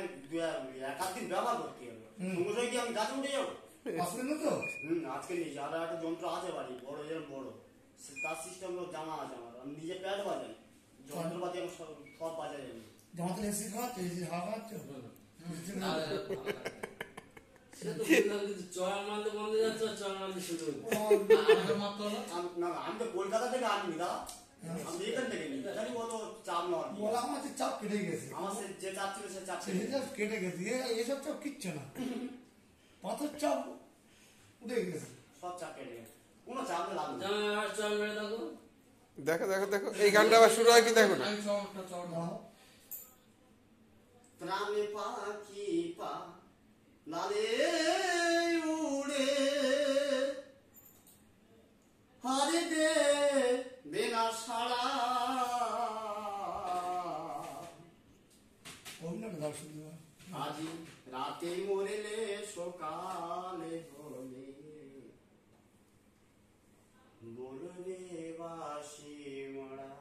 এক আধ দিন ব্যবহার করতে হবে। সঙ্গে সঙ্গে কি আমি গাছে উঠে যাবো? আজকে না তো আজকে নিয়েছি। আর একটা যন্ত্র আছে বাড়ি, বড় এরকম বড়, তার সিস্টেম জামা আছে আমার। আমি নিজে প্যাড বাজাই, যন্ত্রপাতি আমার সব বাজাই আমি। জামা তো এসি খাওয়াচ্ছে, এসি হাওয়া খাওয়াচ্ছে। আমি তো কলকাতা থেকে আনিনি দাদা, আমি এখান থেকে নিই। জানি কত চাপ নেওয়ার। বলা আমার চাপ কেটে গেছে, আমার যে চাপ ছিল সে চাপ কেটে গেছে। এসব চাপ কিচ্ছু না, পাথর চাপ উঠে গেছে, সব চাপ কেটে গেছে, কোনো চাপ লাভ নেই। দেখো দেখো দেখো, এই গানটা আবার শুরু হয় কি দেখো না। প্রাণে পাখি পা লালে উড়ে হারে দে বেনা সারা আজি রাতে মরেলে সকালে হলে বলবে বাসি মরা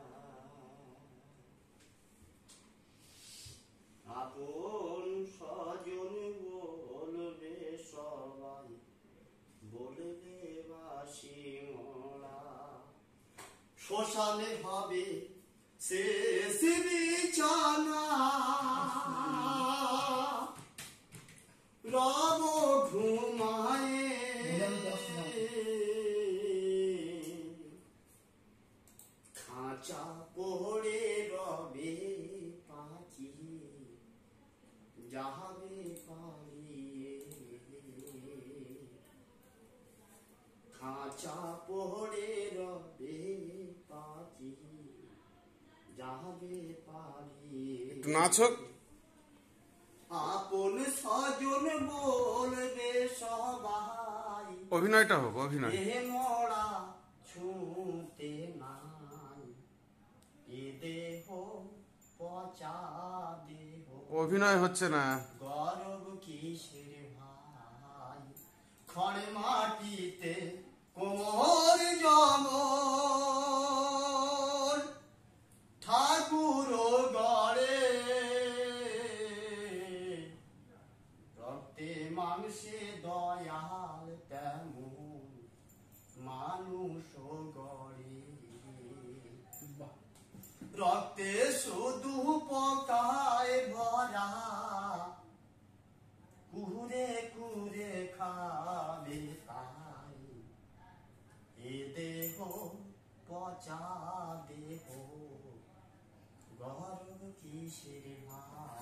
আপন স্বজন বলবে সবাই বলবে বাসি মরা শ্মশানে হবে শেষ বিছানা রব ঘুমায়ে খাঁচা পড়ে রবে পাখি যাবে পালিয়ে খাঁচা পড়ে রবে পাখি যাবে পালিয়ে। একটু নাচো। আপন স্বজন বলবে সবাই অভিনয়টা হোক, অভিনয়। এ মরা ছুঁতে নাই, এ দেহ পচা দেহ। অভিনয় হচ্ছে না। গর্ব কিসের ভাই, খড়ে মাটিতে কোমর জমন ঠাকুর গড়ে রক্তে মাংসে দয়াল তেমন মানুষ গড়ে রক্তে শুধু পকায় ভরা কুরে কুরে খাবে তাই এ দেহ পচা দেহ গর্ব কিসের ভাই।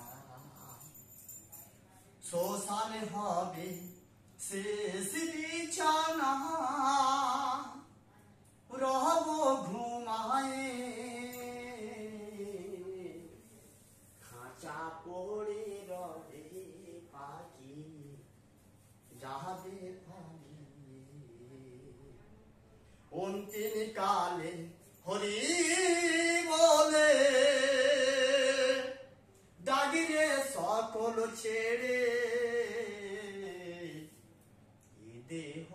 শ্মশান হবে শেষ বিছানা রব ঘুমায়ে খাঁচা পড়ে রবে পাখি যাবে পালিয়ে। অন্তিম কালে হরি বলে ডাগিরে সকল ছেড়ে এ দেহ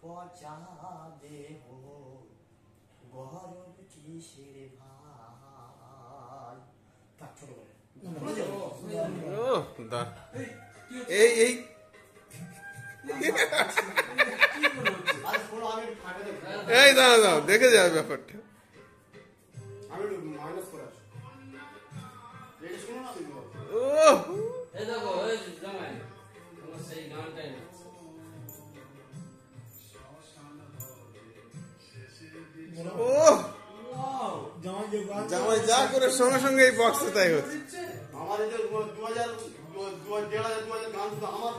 পচা দেহ গর্ব কিসের ভাই। তার ছোট করে ও দা এই এই এই দাঁড়া দাও, দেখে যাবে ব্যাপারটা। আমি একটু মাইনাস করে আসি। এটা শুনো না তুমি? ও এই দেখো, এই জামাই তোমার সেই গানটাই না। ও জামাই জামাই যা করে সঙ্গে সঙ্গে এই বক্সে তাই হচ্ছে। আমার এই যে 2000 1500 গান শুধু আমার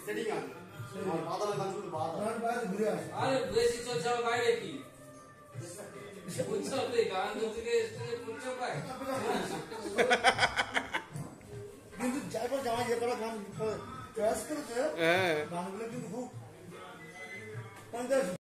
সেটিং আছে, আমার বাদামের গান শুধু বাদা। ঘুরে আসে। আরে বেশি চলছে আমার বাইরে কি বুঝছো, তুই গান থেকে বুঝছো ভাই। কিন্তু যাইবার জামাই যে করা গান চয়েস করেছে, হ্যাঁ গানগুলো কিন্তু খুব